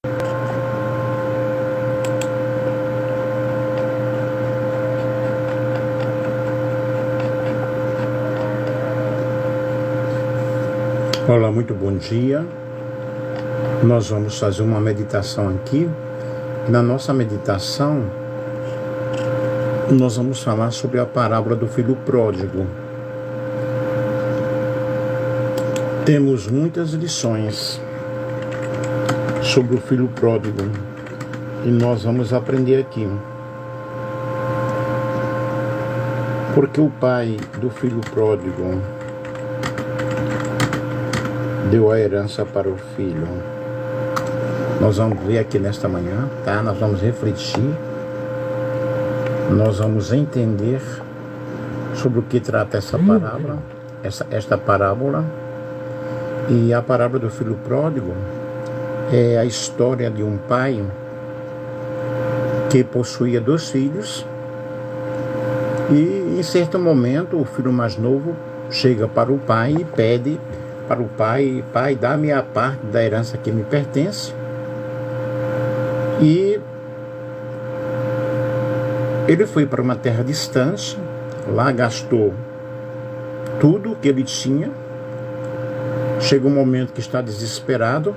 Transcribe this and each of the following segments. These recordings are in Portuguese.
Olá, muito bom dia. Nós vamos fazer uma meditação aqui. Na nossa meditação, nós vamos falar sobre a parábola do filho pródigo. Temos muitas lições sobre o filho pródigo e nós vamos aprender aqui. Porque o pai do filho pródigo deu a herança para o filho. Nós vamos ver aqui nesta manhã, tá? Nós vamos refletir, nós vamos entender sobre o que trata essa parábola, esta parábola. E a parábola do filho pródigo é a história de um pai que possuía 2 filhos e em certo momento o filho mais novo chega para o pai e pede para o pai: pai, dá-me a parte da herança que me pertence. E ele foi para uma terra distante, lá gastou tudo que ele tinha. Chega um momento que está desesperado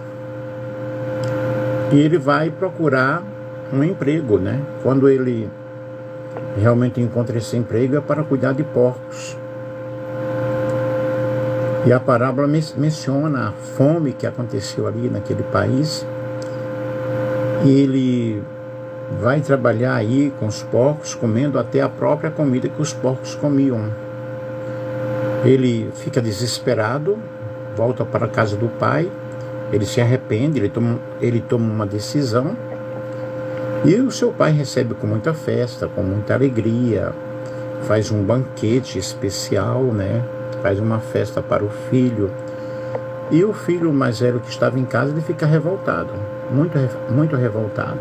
e ele vai procurar um emprego, né? Quando ele realmente encontra esse emprego é para cuidar de porcos. E a parábola menciona a fome que aconteceu ali naquele país. E ele vai trabalhar aí com os porcos, comendo até a própria comida que os porcos comiam. Ele fica desesperado, volta para a casa do pai, ele se arrepende, ele toma uma decisão. E o seu pai recebe com muita festa, com muita alegria, faz um banquete especial, né? Faz uma festa para o filho. E o filho mais velho que estava em casa, ele fica revoltado, muito revoltado.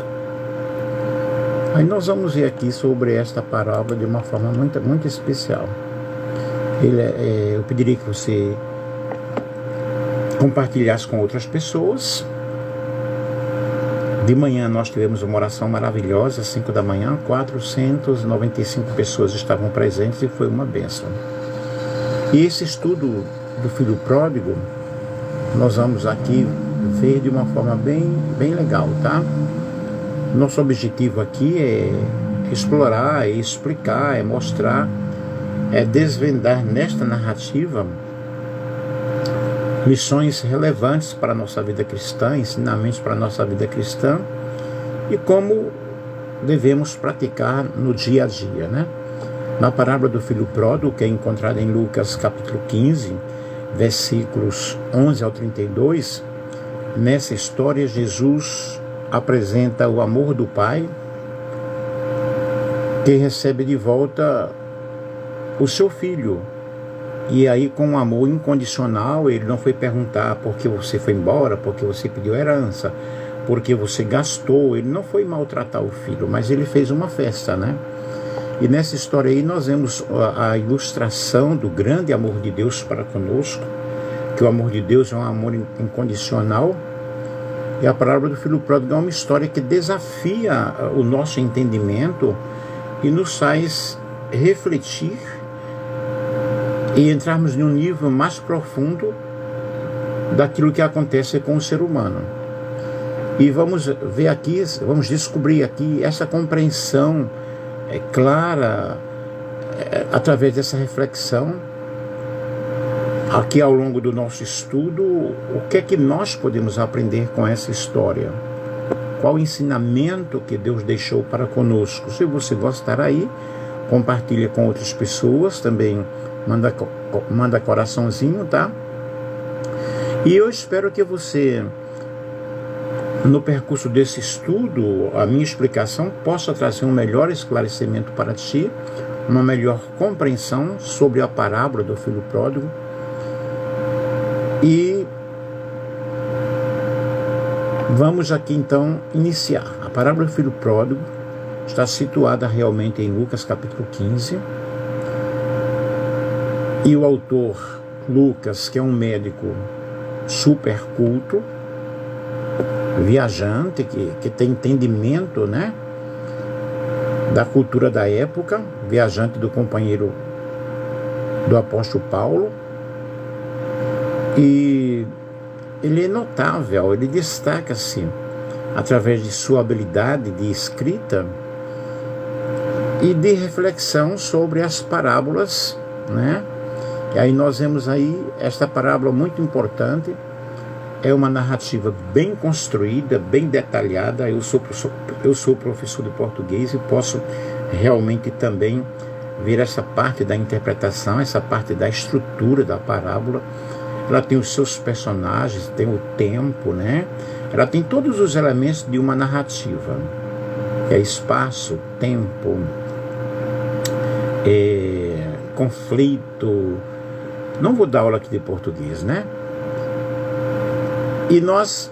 Aí nós vamos ver aqui sobre esta parábola de uma forma muito especial. Eu pediria que você compartilhasse com outras pessoas. De manhã nós tivemos uma oração maravilhosa, às 5 da manhã, 495 pessoas estavam presentes e foi uma bênção. E esse estudo do filho pródigo, nós vamos aqui ver de uma forma bem legal, tá? Nosso objetivo aqui é explorar, é explicar, é mostrar, é desvendar nesta narrativa lições relevantes para a nossa vida cristã, ensinamentos para a nossa vida cristã e como devemos praticar no dia a dia, né? Na parábola do filho pródigo, que é encontrada em Lucas capítulo 15, versículos 11 ao 32, nessa história Jesus apresenta o amor do pai, que recebe de volta o seu filho. E aí, com um amor incondicional, ele não foi perguntar por que você foi embora, por que você pediu herança, por que você gastou. Ele não foi maltratar o filho, mas ele fez uma festa, né? E nessa história aí nós vemos a ilustração do grande amor de Deus para conosco, que o amor de Deus é um amor incondicional. E a parábola do filho pródigo é uma história que desafia o nosso entendimento e nos faz refletir e entrarmos em um nível mais profundo daquilo que acontece com o ser humano. E vamos ver aqui, vamos descobrir aqui essa compreensão clara através dessa reflexão aqui ao longo do nosso estudo. O que é que nós podemos aprender com essa história? Qual o ensinamento que Deus deixou para conosco? Se você gostar aí, compartilha com outras pessoas também. Manda coraçãozinho, tá? E eu espero que você, no percurso desse estudo, a minha explicação possa trazer um melhor esclarecimento para ti, uma melhor compreensão sobre a parábola do filho pródigo. E vamos aqui então iniciar. A parábola do filho pródigo está situada realmente em Lucas capítulo 15. E o autor Lucas, que é um médico super culto, viajante, que tem entendimento, né, da cultura da época, viajante do companheiro do apóstolo Paulo, e ele é notável, ele destaca-se através de sua habilidade de escrita e de reflexão sobre as parábolas, né? E aí nós vemos aí esta parábola muito importante, é uma narrativa bem construída, bem detalhada. Eu sou professor de português e posso realmente também ver essa parte da interpretação, essa parte da estrutura da parábola. Ela tem os seus personagens, tem o tempo, né? Ela tem todos os elementos de uma narrativa. É espaço, tempo, conflito. Não vou dar aula aqui de português, né? E nós,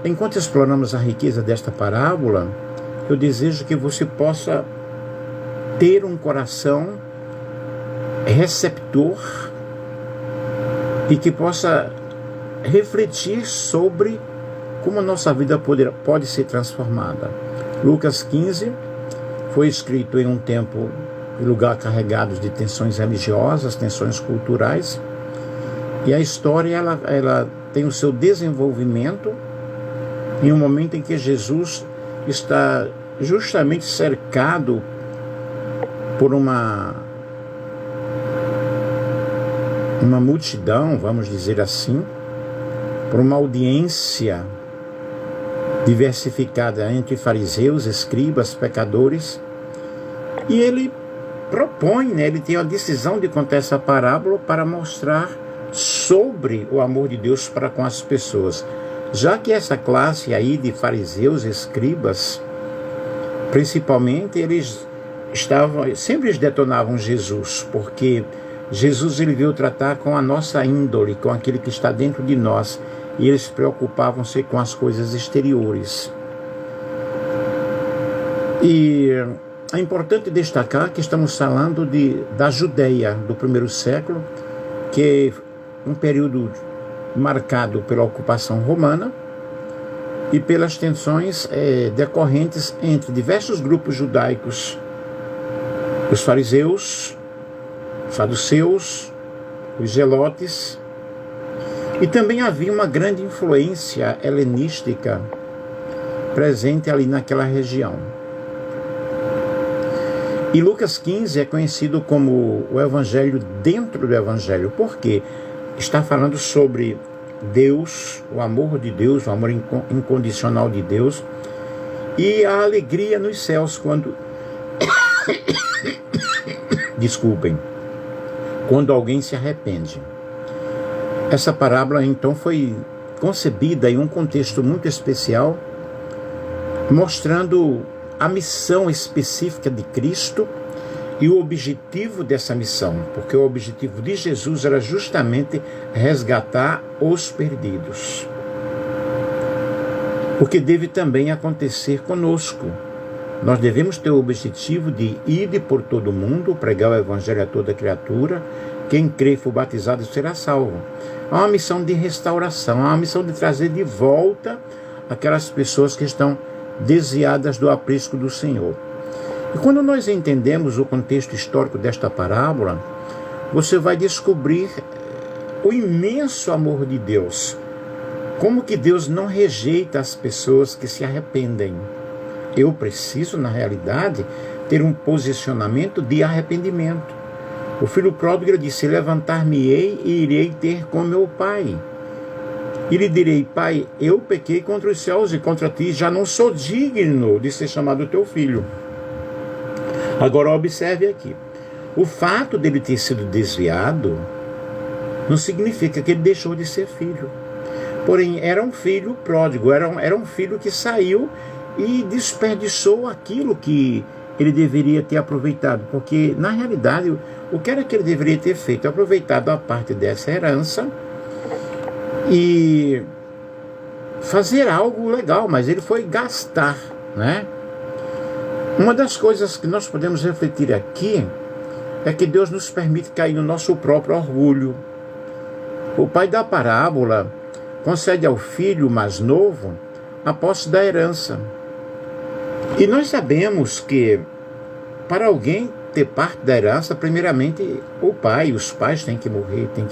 enquanto exploramos a riqueza desta parábola, eu desejo que você possa ter um coração receptor e que possa refletir sobre como a nossa vida pode ser transformada. Lucas 15 foi escrito em um tempo e lugar carregados de tensões religiosas, tensões culturais, e a história ela tem o seu desenvolvimento em um momento em que Jesus está justamente cercado por uma multidão, vamos dizer assim, por uma audiência diversificada entre fariseus, escribas, pecadores, e ele propõe, né, ele tem a decisão de contar essa parábola para mostrar sobre o amor de Deus para com as pessoas, já que essa classe aí de fariseus, escribas, principalmente, eles sempre detonavam Jesus, porque Jesus ele veio tratar com a nossa índole, com aquele que está dentro de nós, e eles preocupavam-se com as coisas exteriores. E é importante destacar que estamos falando da Judeia do primeiro século, que é um período marcado pela ocupação romana e pelas tensões decorrentes entre diversos grupos judaicos, os fariseus, os saduceus, os zelotes, e também havia uma grande influência helenística presente ali naquela região. E Lucas 15 é conhecido como o Evangelho dentro do Evangelho, porque está falando sobre Deus, o amor de Deus, o amor incondicional de Deus, e a alegria nos céus quando desculpem, quando alguém se arrepende. Essa parábola então foi concebida em um contexto muito especial, mostrando a missão específica de Cristo e o objetivo dessa missão, porque o objetivo de Jesus era justamente resgatar os perdidos. O que deve também acontecer conosco. Nós devemos ter o objetivo de ir por todo o mundo, pregar o Evangelho a toda criatura. Quem crer e for batizado será salvo. É uma missão de restauração, é uma missão de trazer de volta aquelas pessoas que estão desviadas do aprisco do Senhor. E quando nós entendemos o contexto histórico desta parábola, você vai descobrir o imenso amor de Deus. Como que Deus não rejeita as pessoas que se arrependem. Eu preciso, na realidade, ter um posicionamento de arrependimento. O filho pródigo disse: levantar-me-ei e irei ter com meu pai. E lhe direi: pai, eu pequei contra os céus e contra ti, já não sou digno de ser chamado teu filho. Agora observe aqui, o fato dele ter sido desviado não significa que ele deixou de ser filho. Porém, era um filho pródigo, era um filho que saiu e desperdiçou aquilo que ele deveria ter aproveitado, porque na realidade o que era que ele deveria ter feito? Aproveitado a parte dessa herança e fazer algo legal, mas ele foi gastar, né? Uma das coisas que nós podemos refletir aqui é que Deus nos permite cair no nosso próprio orgulho. O pai da parábola concede ao filho mais novo a posse da herança. E nós sabemos que para alguém ter parte da herança, primeiramente o pai, os pais têm que morrer, têm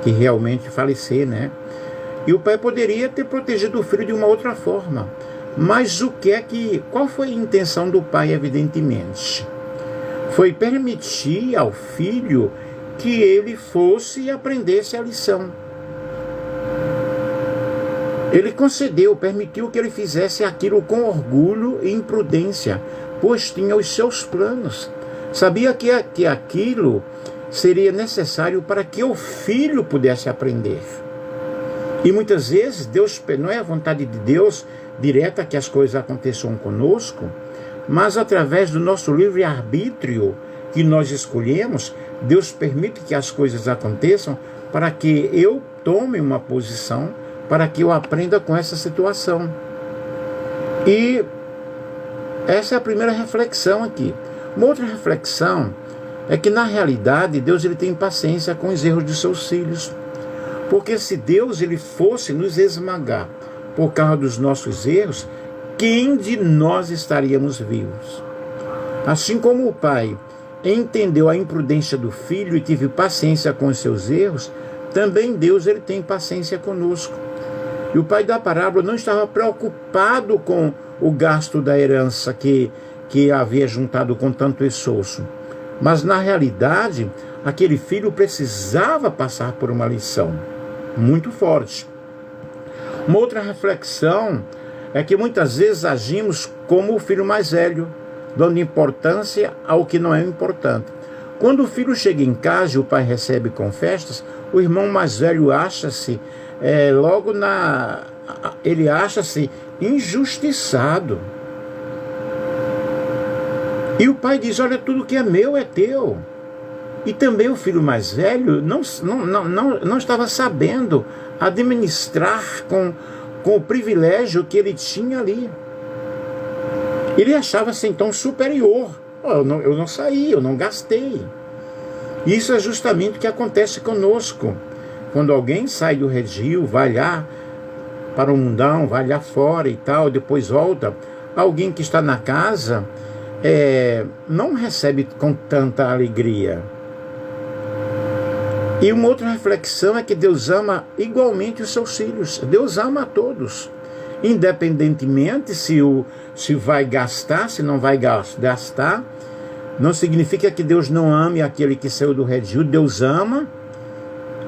que realmente falecer, né? E o pai poderia ter protegido o filho de uma outra forma. Mas qual foi a intenção do pai, evidentemente? Foi permitir ao filho que ele fosse e aprendesse a lição. Ele concedeu, permitiu que ele fizesse aquilo com orgulho e imprudência, pois tinha os seus planos. Sabia que aquilo seria necessário para que o filho pudesse aprender. E muitas vezes, não é a vontade de Deus direta que as coisas aconteçam conosco, mas através do nosso livre-arbítrio que nós escolhemos, Deus permite que as coisas aconteçam para que eu tome uma posição, para que eu aprenda com essa situação. E essa é a primeira reflexão aqui. Uma outra reflexão é que, na realidade, Deus ele tem paciência com os erros de seus filhos. Porque se Deus ele fosse nos esmagar por causa dos nossos erros, quem de nós estaríamos vivos? Assim como o pai entendeu a imprudência do filho e teve paciência com os seus erros, também Deus ele tem paciência conosco. E o pai da parábola não estava preocupado com o gasto da herança que havia juntado com tanto esforço. Mas, na realidade, aquele filho precisava passar por uma lição muito forte. Uma outra reflexão é que muitas vezes agimos como o filho mais velho, dando importância ao que não é importante. Quando o filho chega em casa e o pai recebe com festas, o irmão mais velho acha-se ele acha-se injustiçado. E o pai diz: olha, tudo que é meu é teu. E também o filho mais velho não estava sabendo administrar com o privilégio que ele tinha ali. Ele achava-se então superior. Eu não saí, eu não gastei. Isso é justamente o que acontece conosco. Quando alguém sai do redil, vai lá para o mundão, vai lá fora e tal, depois volta, alguém que está na casa não recebe com tanta alegria. E uma outra reflexão é que Deus ama igualmente os seus filhos. Deus ama a todos, independentemente se vai gastar, se não vai gastar. Não significa que Deus não ame aquele que saiu do redil. Deus ama,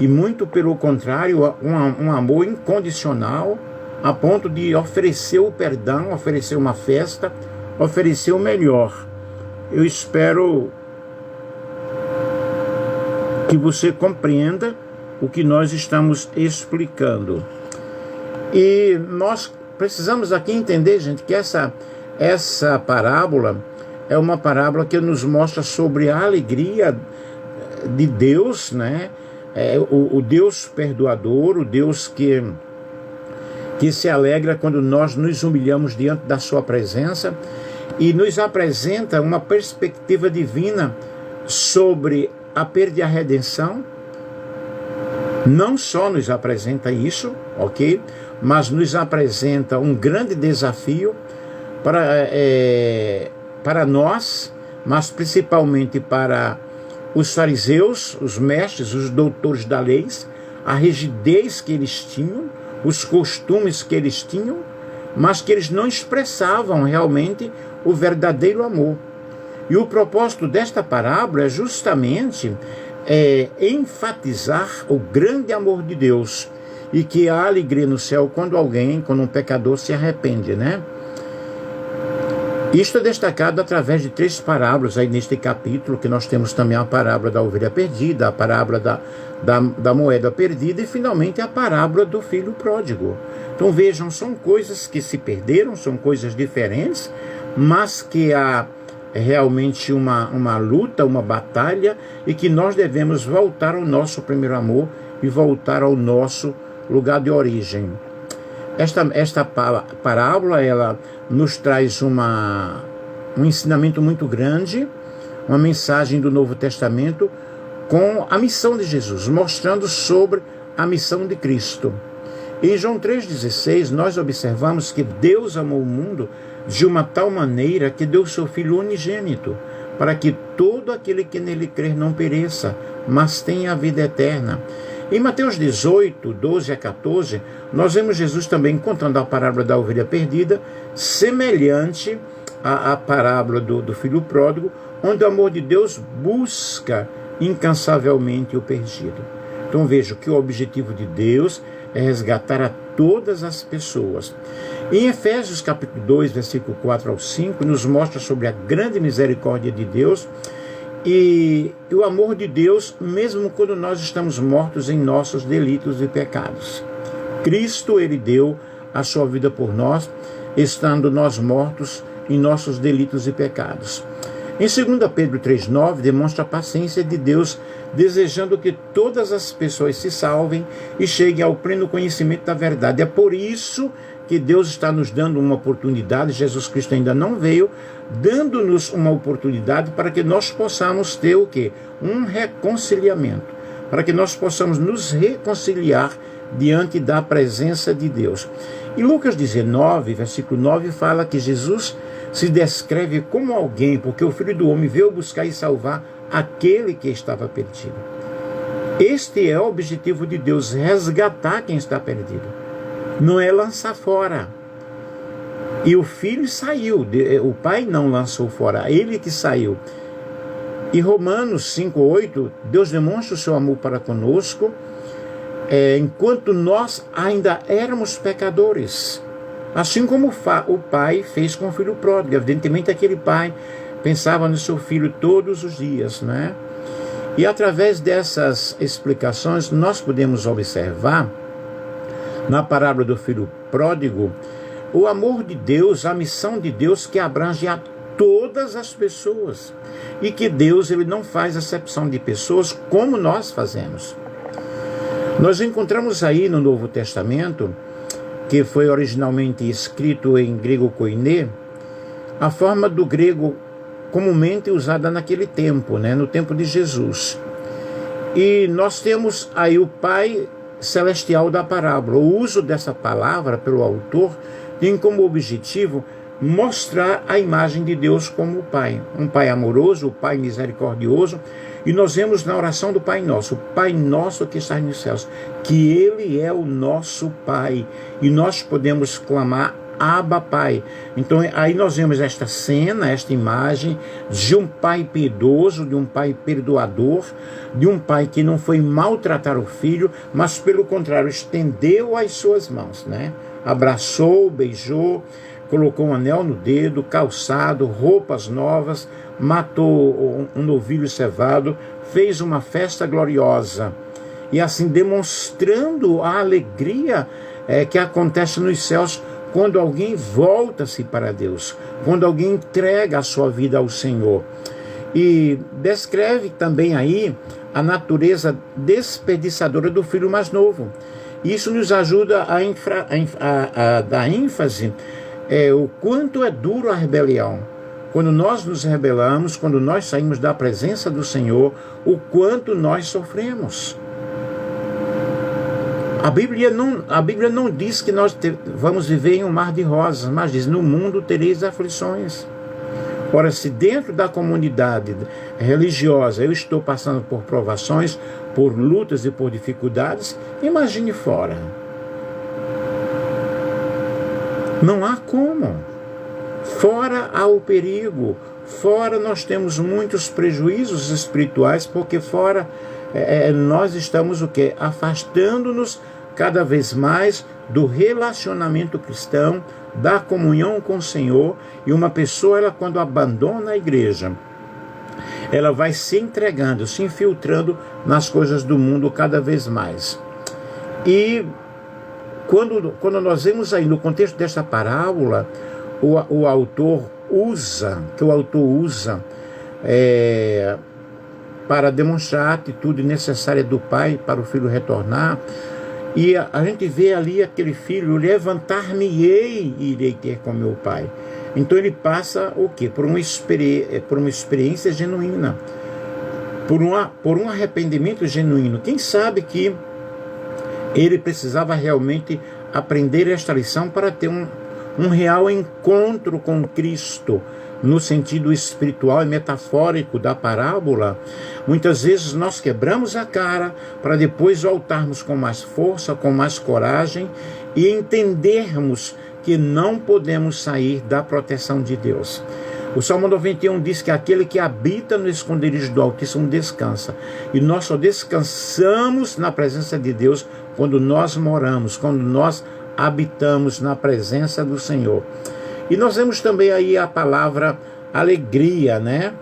e muito pelo contrário, um amor incondicional, a ponto de oferecer o perdão, oferecer uma festa, oferecer o melhor. Eu espero que você compreenda o que nós estamos explicando. E nós precisamos aqui entender, gente, que essa parábola é uma parábola que nos mostra sobre a alegria de Deus, né? O Deus perdoador, o Deus que se alegra quando nós nos humilhamos diante da sua presença, e nos apresenta uma perspectiva divina sobre a perda e a redenção. Não só nos apresenta isso, ok? Mas nos apresenta um grande desafio para nós, mas principalmente para os fariseus, os mestres, os doutores da lei, a rigidez que eles tinham, os costumes que eles tinham, mas que eles não expressavam realmente o verdadeiro amor. E o propósito desta parábola é justamente enfatizar o grande amor de Deus, e que há alegria no céu quando um pecador se arrepende, né? Isto é destacado através de 3 parábolas aí neste capítulo, que nós temos também a parábola da ovelha perdida, a parábola da moeda perdida e finalmente a parábola do filho pródigo. Então vejam, são coisas que se perderam, são coisas diferentes, mas que há realmente uma luta, uma batalha, e que nós devemos voltar ao nosso primeiro amor e voltar ao nosso lugar de origem. Esta parábola, ela nos traz um ensinamento muito grande, uma mensagem do Novo Testamento com a missão de Jesus, mostrando sobre a missão de Cristo. Em João 3,16, nós observamos que Deus amou o mundo de uma tal maneira que deu seu Filho unigênito, para que todo aquele que nele crer não pereça, mas tenha a vida eterna. Em Mateus 18, 12 a 14, nós vemos Jesus também contando a parábola da ovelha perdida, semelhante à parábola do filho pródigo, onde o amor de Deus busca incansavelmente o perdido. Então vejo que o objetivo de Deus é resgatar a todas as pessoas. Em Efésios capítulo 2, versículo 4 ao 5, nos mostra sobre a grande misericórdia de Deus e o amor de Deus, mesmo quando nós estamos mortos em nossos delitos e pecados. Cristo, ele deu a sua vida por nós, estando nós mortos em nossos delitos e pecados. Em 2 Pedro 3,9, demonstra a paciência de Deus, desejando que todas as pessoas se salvem e cheguem ao pleno conhecimento da verdade. É por isso que Deus está nos dando uma oportunidade, Jesus Cristo ainda não veio, dando-nos uma oportunidade para que nós possamos ter o quê? Um reconciliamento, para que nós possamos nos reconciliar diante da presença de Deus. E Lucas 19, versículo 9, fala que Jesus se descreve como alguém, porque o Filho do Homem veio buscar e salvar aquele que estava perdido. Este é o objetivo de Deus, resgatar quem está perdido. Não é lançar fora. E o Filho saiu, o Pai não lançou fora, ele que saiu. Em Romanos 5,8, Deus demonstra o seu amor para conosco, enquanto nós ainda éramos pecadores. Assim como o pai fez com o filho pródigo. Evidentemente aquele pai pensava no seu filho todos os dias, né? E através dessas explicações nós podemos observar, na parábola do filho pródigo, o amor de Deus, a missão de Deus que abrange a todas as pessoas. E que Deus, ele não faz acepção de pessoas como nós fazemos. Nós encontramos aí no Novo Testamento, que foi originalmente escrito em grego koiné, a forma do grego comumente usada naquele tempo, né, no tempo de Jesus. E nós temos aí o Pai Celestial da parábola. O uso dessa palavra pelo autor tem como objetivo mostrar a imagem de Deus como o Pai. Um Pai amoroso, o Pai misericordioso. E nós vemos na oração do Pai Nosso, o Pai Nosso que está nos céus, que Ele é o nosso Pai. E nós podemos clamar, Abba Pai. Então aí nós vemos esta cena, esta imagem de um pai piedoso, de um pai perdoador, de um pai que não foi maltratar o filho, mas pelo contrário, estendeu as suas mãos, né? Abraçou, beijou, colocou um anel no dedo, calçado, roupas novas, matou um novilho cevado, fez uma festa gloriosa. E assim demonstrando a alegria que acontece nos céus quando alguém volta-se para Deus, quando alguém entrega a sua vida ao Senhor. E descreve também aí a natureza desperdiçadora do filho mais novo. Isso nos ajuda a dar ênfase o quanto é duro a rebelião. Quando nós nos rebelamos, quando nós saímos da presença do Senhor, o quanto nós sofremos. A Bíblia não diz que nós vamos viver em um mar de rosas, mas diz, no mundo tereis aflições. Ora, se dentro da comunidade religiosa eu estou passando por provações, por lutas e por dificuldades, imagine fora. Não há como. Fora há o perigo. Fora nós temos muitos prejuízos espirituais, porque fora nós estamos o quê? Afastando-nos cada vez mais do relacionamento cristão, da comunhão com o Senhor. E uma pessoa, ela quando abandona a igreja, ela vai se entregando, se infiltrando nas coisas do mundo cada vez mais. E quando nós vemos aí no contexto desta parábola, o autor usa para demonstrar a atitude necessária do pai para o filho retornar. E a gente vê ali aquele filho, levantar-me-ei e irei ter com meu pai. Então ele passa o quê? Por uma experiência genuína, por um arrependimento genuíno. Quem sabe que ele precisava realmente aprender esta lição para ter um real encontro com Cristo, no sentido espiritual e metafórico da parábola. Muitas vezes nós quebramos a cara para depois voltarmos com mais força, com mais coragem e entendermos que não podemos sair da proteção de Deus. O Salmo 91 diz que aquele que habita no esconderijo do Altíssimo descansa. E nós só descansamos na presença de Deus quando nós moramos, quando nós habitamos na presença do Senhor. E nós vemos também aí a palavra alegria, né?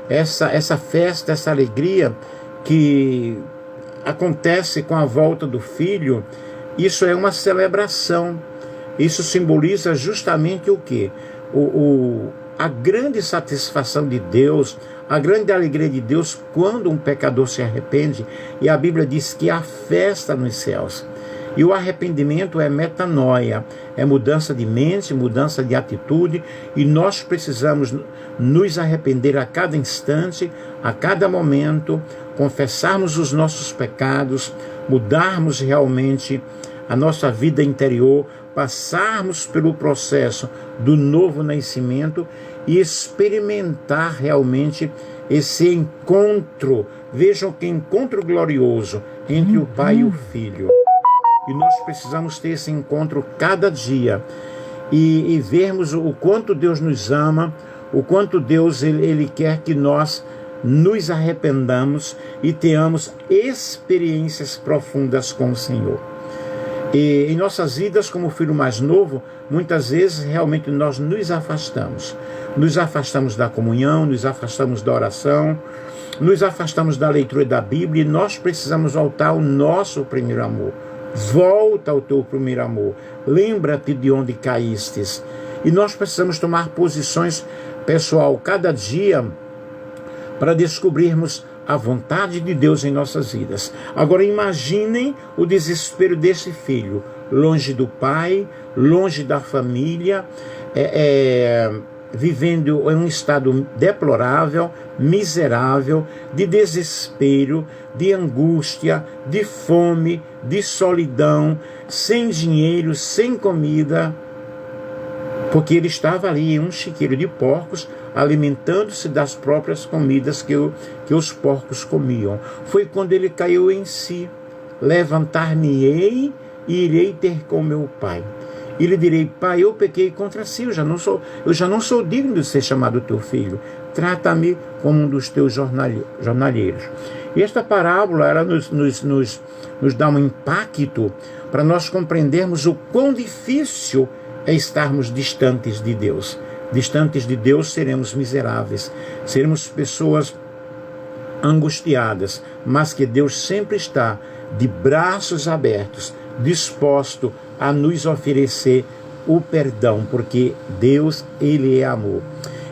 Essa festa, essa alegria que acontece com a volta do filho, isso é uma celebração. Isso simboliza justamente o quê? A grande satisfação de Deus, a grande alegria de Deus quando um pecador se arrepende. E a Bíblia diz que há festa nos céus. E o arrependimento é metanoia, é mudança de mente, mudança de atitude, e nós precisamos nos arrepender a cada instante, a cada momento, confessarmos os nossos pecados, mudarmos realmente a nossa vida interior, passarmos pelo processo do novo nascimento e experimentar realmente esse encontro. Vejam que encontro glorioso entre o Pai e o Filho. E nós precisamos ter esse encontro cada dia e vermos o quanto Deus nos ama, o quanto Deus ele quer que nós nos arrependamos e tenhamos experiências profundas com o Senhor. E em nossas vidas, como filho mais novo, muitas vezes realmente nós nos afastamos da comunhão, nos afastamos da oração, nos afastamos da leitura da Bíblia, e nós precisamos voltar ao nosso primeiro amor. Volta ao teu primeiro amor, lembra-te de onde caístes. E nós precisamos tomar posições, pessoal, cada dia, para descobrirmos a vontade de Deus em nossas vidas. Agora imaginem o desespero desse filho, longe do pai, longe da família, vivendo em um estado deplorável, miserável, de desespero, de angústia, de fome, de solidão, sem dinheiro, sem comida, porque ele estava ali em um chiqueiro de porcos, alimentando-se das próprias comidas que os porcos comiam. Foi quando ele caiu em si. Levantar-me-ei e irei ter com meu pai. E lhe direi: pai, eu pequei contra si, eu já não sou digno de ser chamado teu filho. Trata-me como um dos teus jornalheiros. E esta parábola, ela nos dá um impacto para nós compreendermos o quão difícil é estarmos distantes de Deus. Distantes de Deus seremos miseráveis, seremos pessoas angustiadas, mas que Deus sempre está de braços abertos, disposto a nos oferecer o perdão, porque Deus, Ele é amor.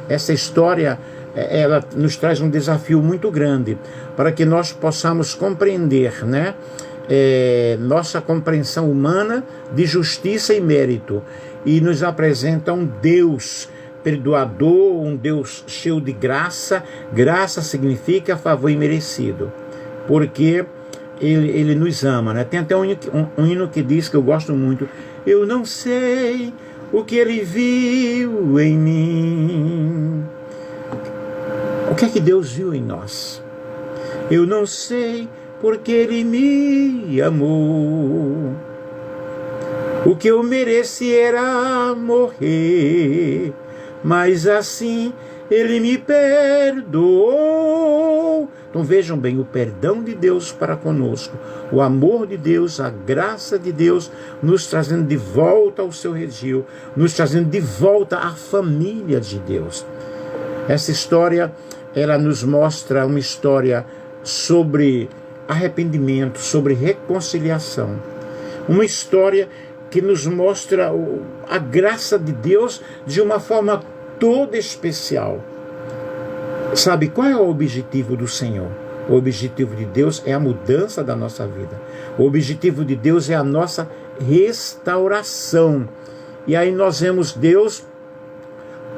Essa história, ela nos traz um desafio muito grande, para que nós possamos compreender, né? Nossa compreensão humana de justiça e mérito, e nos apresenta um Deus perdoador, um Deus cheio de graça. Graça significa favor imerecido, porque Ele nos ama, né? Tem até um hino que diz, que eu gosto muito: eu não sei o que Ele viu em mim. O que é que Deus viu em nós? Eu não sei porque Ele me amou. O que eu mereci era morrer, mas assim Ele me perdoou. Então vejam bem, o perdão de Deus para conosco, o amor de Deus, a graça de Deus, nos trazendo de volta ao seu redil, nos trazendo de volta à família de Deus. Essa história, ela nos mostra uma história sobre arrependimento, sobre reconciliação. Uma história que nos mostra a graça de Deus de uma forma toda especial. Sabe qual é o objetivo do Senhor? O objetivo de Deus é a mudança da nossa vida. O objetivo de Deus é a nossa restauração. E aí nós vemos Deus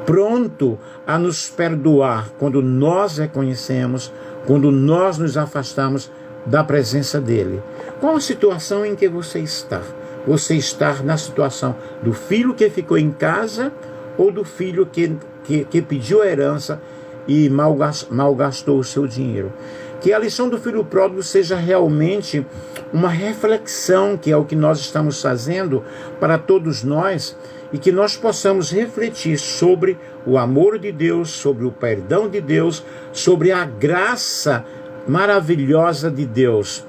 pronto a nos perdoar quando nós reconhecemos, quando nós nos afastamos da presença dele. Qual a situação em que você está? você está na situação do filho que ficou em casa ou do filho que pediu a herança e malgastou o seu dinheiro. Que a lição do filho pródigo seja realmente uma reflexão, que é o que nós estamos fazendo para todos nós, e que nós possamos refletir sobre o amor de Deus, sobre o perdão de Deus, sobre a graça maravilhosa de Deus.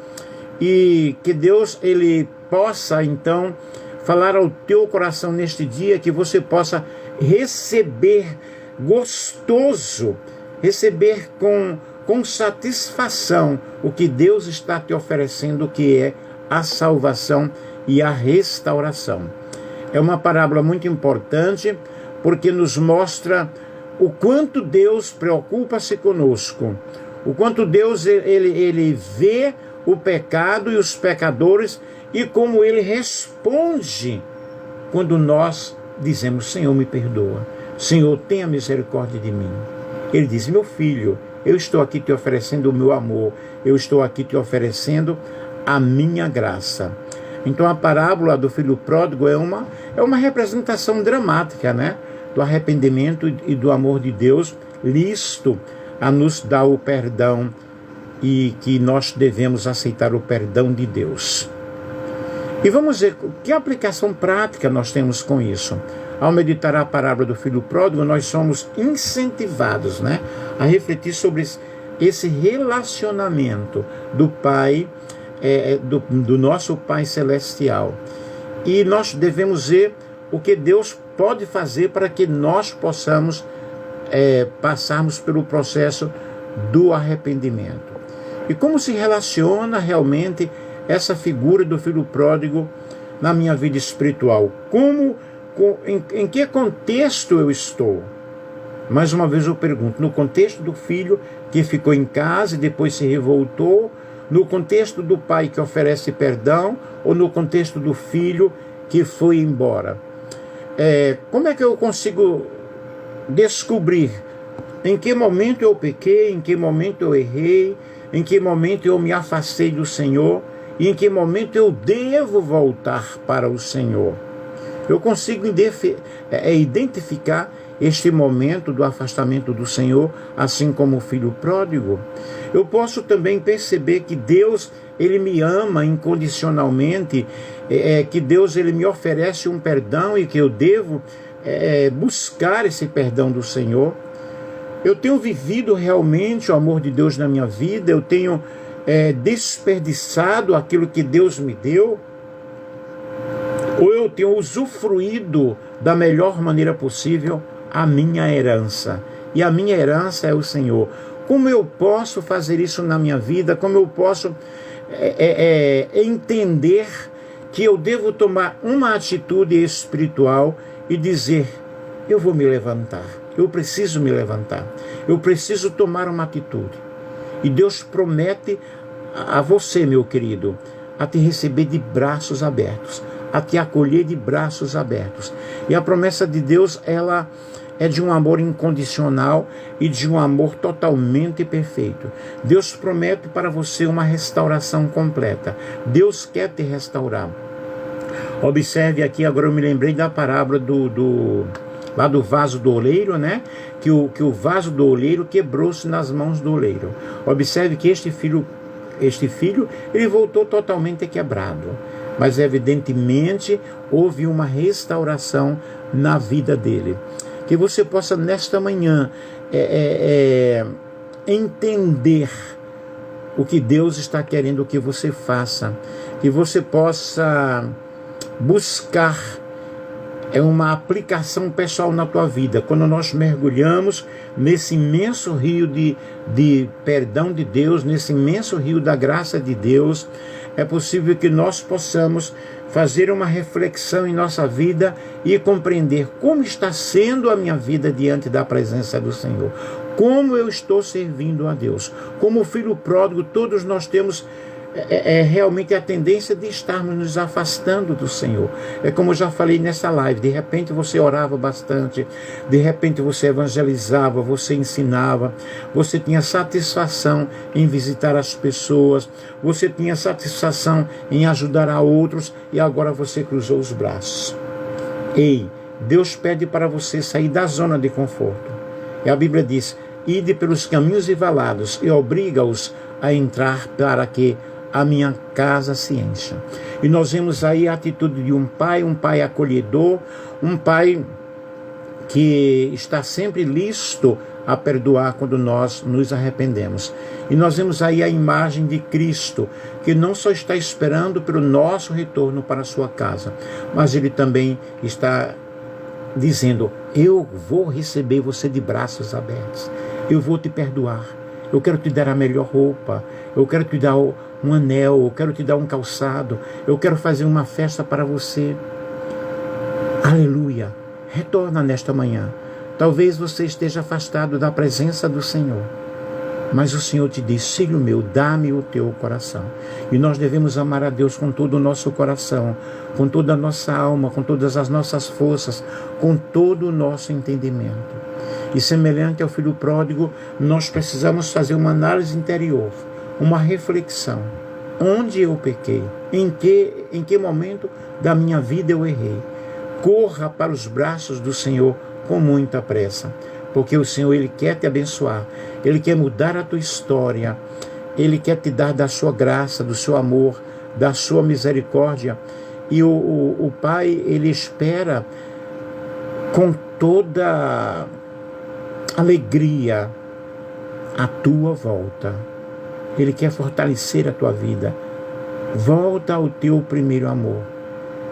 E que Deus, Ele possa então falar ao teu coração neste dia, que você possa receber gostoso, receber com satisfação o que Deus está te oferecendo, que é a salvação e a restauração. É uma parábola muito importante, porque nos mostra o quanto Deus preocupa-se conosco, o quanto Deus ele vê o pecado e os pecadores, e como Ele responde quando nós dizemos: Senhor, me perdoa, Senhor, tenha misericórdia de mim. Ele diz: meu filho, eu estou aqui te oferecendo o meu amor, eu estou aqui te oferecendo a minha graça. Então a parábola do filho pródigo é uma representação dramática, né, do arrependimento e do amor de Deus, listo a nos dar o perdão, e que nós devemos aceitar o perdão de Deus. E vamos ver que aplicação prática nós temos com isso. Ao meditar a parábola do filho pródigo, nós somos incentivados, né, a refletir sobre esse relacionamento do Pai, do nosso Pai Celestial. E nós devemos ver o que Deus pode fazer para que nós possamos passarmos pelo processo do arrependimento. E como se relaciona realmente essa figura do filho pródigo na minha vida espiritual? Em que contexto eu estou? Mais uma vez eu pergunto: no contexto do filho que ficou em casa e depois se revoltou, no contexto do pai que oferece perdão, ou no contexto do filho que foi embora? Como é que eu consigo descobrir em que momento eu pequei, em que momento eu errei, em que momento eu me afastei do Senhor, e em que momento eu devo voltar para o Senhor? Eu consigo identificar este momento do afastamento do Senhor, assim como o filho pródigo. Eu posso também perceber que Deus, Ele me ama incondicionalmente, que Deus, Ele me oferece um perdão e que eu devo buscar esse perdão do Senhor. Eu tenho vivido realmente o amor de Deus na minha vida, eu tenho desperdiçado aquilo que Deus me deu, ou eu tenho usufruído da melhor maneira possível a minha herança. E a minha herança é o Senhor. Como eu posso fazer isso na minha vida? Como eu posso entender que eu devo tomar uma atitude espiritual e dizer: eu vou me levantar, eu preciso me levantar, eu preciso tomar uma atitude. E Deus promete a você, meu querido, a te receber de braços abertos, a te acolher de braços abertos. E a promessa de Deus, ela é de um amor incondicional e de um amor totalmente perfeito. Deus promete para você uma restauração completa. Deus quer te restaurar. Observe aqui, agora eu me lembrei da parábola lá do vaso do oleiro, né? Que o vaso do oleiro quebrou-se nas mãos do oleiro. Observe que este filho, ele voltou totalmente quebrado. Mas evidentemente houve uma restauração na vida dele. Que você possa nesta manhã entender o que Deus está querendo que você faça. Que você possa buscar uma aplicação pessoal na tua vida. Quando nós mergulhamos nesse imenso rio de perdão de Deus, nesse imenso rio da graça de Deus, é possível que nós possamos fazer uma reflexão em nossa vida e compreender como está sendo a minha vida diante da presença do Senhor. Como eu estou servindo a Deus. Como filho pródigo, todos nós temos é realmente a tendência de estarmos nos afastando do Senhor. É como eu já falei nessa live, de repente você orava bastante, de repente você evangelizava, você ensinava, você tinha satisfação em visitar as pessoas, você tinha satisfação em ajudar a outros, e agora você cruzou os braços. Ei, Deus pede para você sair da zona de conforto. E a Bíblia diz: ide pelos caminhos e valados e obriga-os a entrar para que a minha casa se encha. E nós vemos aí a atitude de um pai acolhedor, um pai que está sempre listo a perdoar quando nós nos arrependemos. E nós vemos aí a imagem de Cristo, que não só está esperando pelo nosso retorno para a sua casa, mas ele também está dizendo: eu vou receber você de braços abertos, eu vou te perdoar, eu quero te dar a melhor roupa, eu quero te dar um anel, eu quero te dar um calçado, eu quero fazer uma festa para você. Aleluia! Retorna nesta manhã. Talvez você esteja afastado da presença do Senhor, mas o Senhor te diz: filho meu, dá-me o teu coração. E nós devemos amar a Deus com todo o nosso coração, com toda a nossa alma, com todas as nossas forças, com todo o nosso entendimento. E semelhante ao filho pródigo, nós precisamos fazer uma análise interior, uma reflexão. Onde eu pequei? Em que momento da minha vida eu errei? Corra para os braços do Senhor com muita pressa, porque o Senhor, Ele quer te abençoar, Ele quer mudar a tua história, Ele quer te dar da sua graça, do seu amor, da sua misericórdia. E o Pai, Ele espera com toda alegria a tua volta. Ele quer fortalecer a tua vida. Volta ao teu primeiro amor.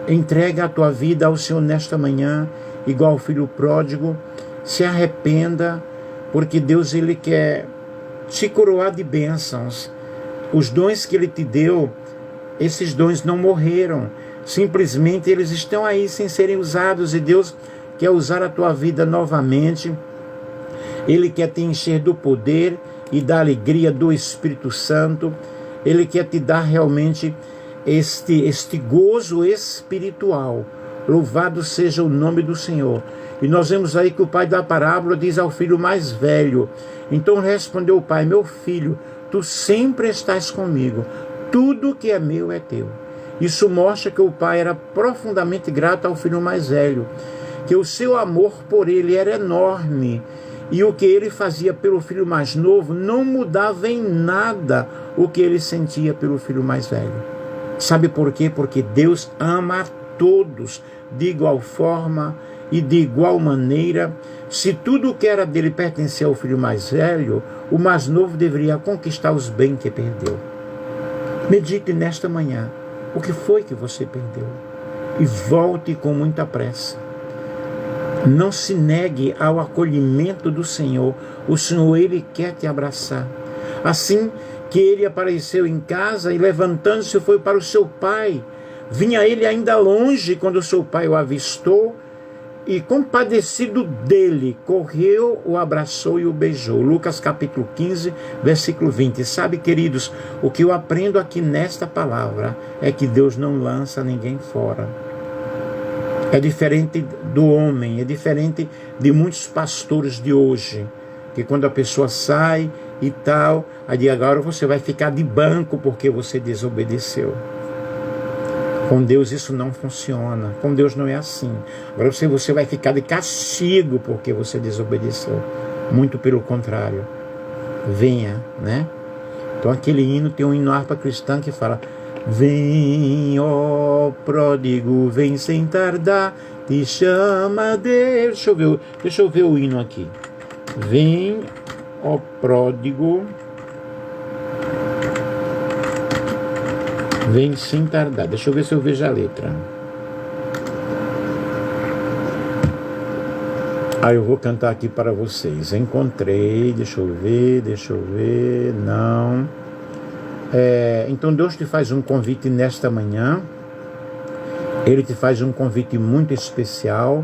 Entrega a tua vida ao Senhor nesta manhã, igual o filho pródigo. Se arrependa, porque Deus, Ele quer te coroar de bênçãos. Os dons que Ele te deu, esses dons não morreram. Simplesmente eles estão aí sem serem usados, e Deus quer usar a tua vida novamente. Ele quer te encher do poder e da alegria do Espírito Santo. Ele quer te dar realmente este gozo espiritual. Louvado seja o nome do Senhor. E nós vemos aí que o pai da parábola diz ao filho mais velho: então respondeu o pai: meu filho, tu sempre estás comigo, tudo que é meu é teu. Isso mostra que o pai era profundamente grato ao filho mais velho, que o seu amor por ele era enorme, e o que ele fazia pelo filho mais novo não mudava em nada o que ele sentia pelo filho mais velho. Sabe por quê? Porque Deus ama a todos de igual forma e de igual maneira. Se tudo o que era dele pertencia ao filho mais velho, o mais novo deveria conquistar os bens que perdeu. Medite nesta manhã o que foi que você perdeu e volte com muita pressa. Não se negue ao acolhimento do Senhor. O Senhor, Ele quer te abraçar. Assim que ele apareceu em casa e, levantando-se, foi para o seu pai. Vinha ele ainda longe quando o seu pai o avistou e, compadecido dele, correu, o abraçou e o beijou. Lucas capítulo 15, versículo 20. Sabe, queridos, o que eu aprendo aqui nesta palavra é que Deus não lança ninguém fora. É diferente do homem, é diferente de muitos pastores de hoje, que quando a pessoa sai e tal, aí agora você vai ficar de banco porque você desobedeceu. Com Deus isso não funciona, com Deus não é assim. Agora você vai ficar de castigo porque você desobedeceu. Muito pelo contrário. Venha, né? Então aquele hino, tem um hino harpa cristã que fala: vem, ó pródigo, vem sem tardar, te chama Deus. Deixa eu ver o hino aqui. Vem, ó pródigo, vem sem tardar. Deixa eu ver se eu vejo a letra. Eu vou cantar aqui para vocês. Encontrei, deixa eu ver, não. Então Deus te faz um convite nesta manhã. Ele te faz um convite muito especial,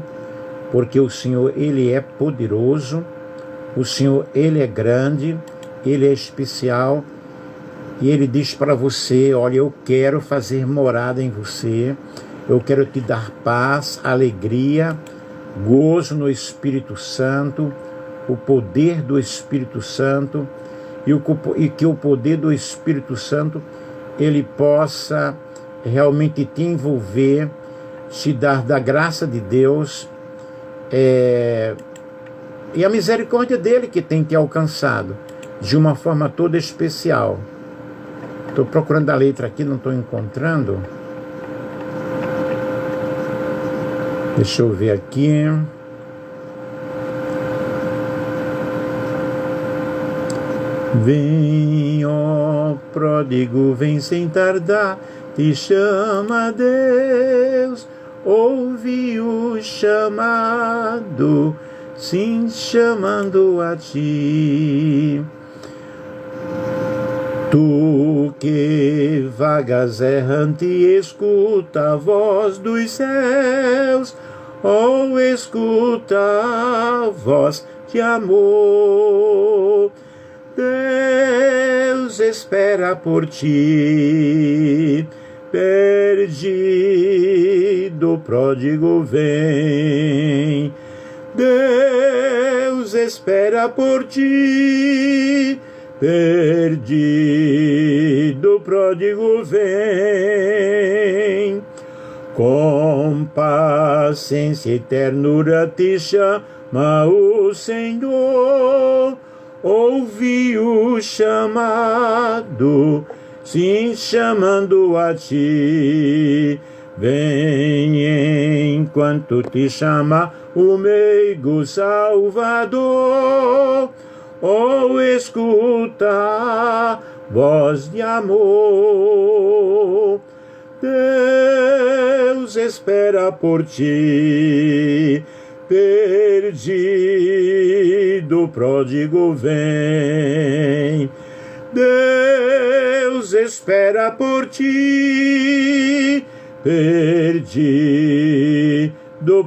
porque o Senhor, Ele é poderoso, o Senhor, Ele é grande, Ele é especial, E Ele diz para você: olha, eu quero fazer morada em você, eu quero te dar paz, alegria, gozo no Espírito Santo, o poder do Espírito Santo, e que o poder do Espírito Santo, ele possa realmente te envolver, te dar da graça de Deus, e a misericórdia dele que tem te alcançado de uma forma toda especial. Estou procurando a letra aqui, não estou encontrando. Deixa eu ver aqui. Vem, ó pródigo, vem sem tardar, te chama Deus, ouve o chamado, sim, chamando a ti. Tu que vagas errante, escuta a voz dos céus, ou escuta a voz de amor. Deus espera por ti, perdido pródigo vem. Deus espera por ti, perdido pródigo vem. Com paciência e ternura te chama o Senhor, ouve o chamado, sim, chamando a ti. Vem enquanto te chama o meigo Salvador, ou escuta a voz de amor. Deus espera por ti, perdido pródigo vem. Deus espera por ti, perdido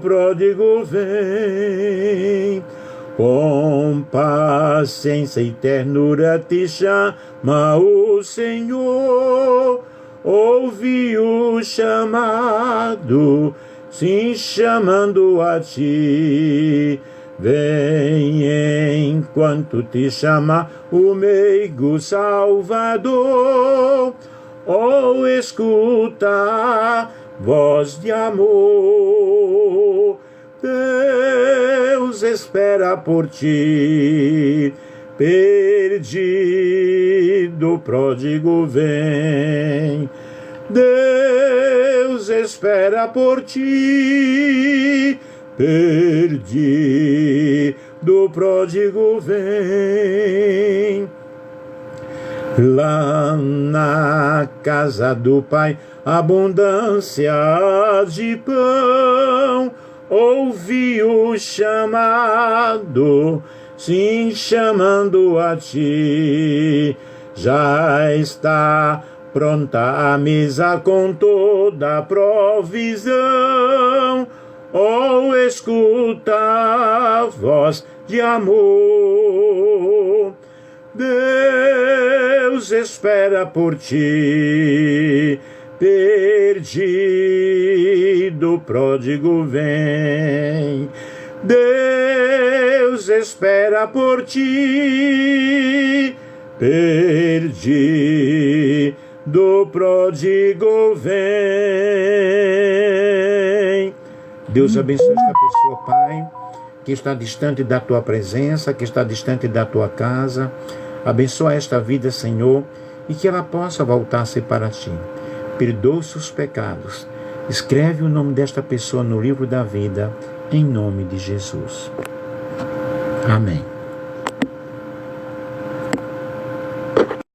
pródigo vem. Com paciência e ternura te chama o Senhor, ouve o chamado, sim, chamando a ti. Vem enquanto te chama o meigo Salvador, ou escuta a voz de amor. Deus espera por ti, perdido pródigo vem. Deus espera por ti, perdido pródigo vem. Lá na casa do Pai, abundância de pão, ouvi o chamado, sim, chamando a ti. Já está pronta a mesa com toda a provisão, ou escuta a voz de amor. Deus espera por ti, perdido pródigo vem. Deus espera por ti, perdido pródigo vem. Deus abençoe esta pessoa, Pai, que está distante da tua presença, que está distante da tua casa. Abençoa esta vida, Senhor, e que ela possa voltar-se para ti. Perdoa os seus pecados. Escreve o nome desta pessoa no livro da vida, em nome de Jesus. Amém.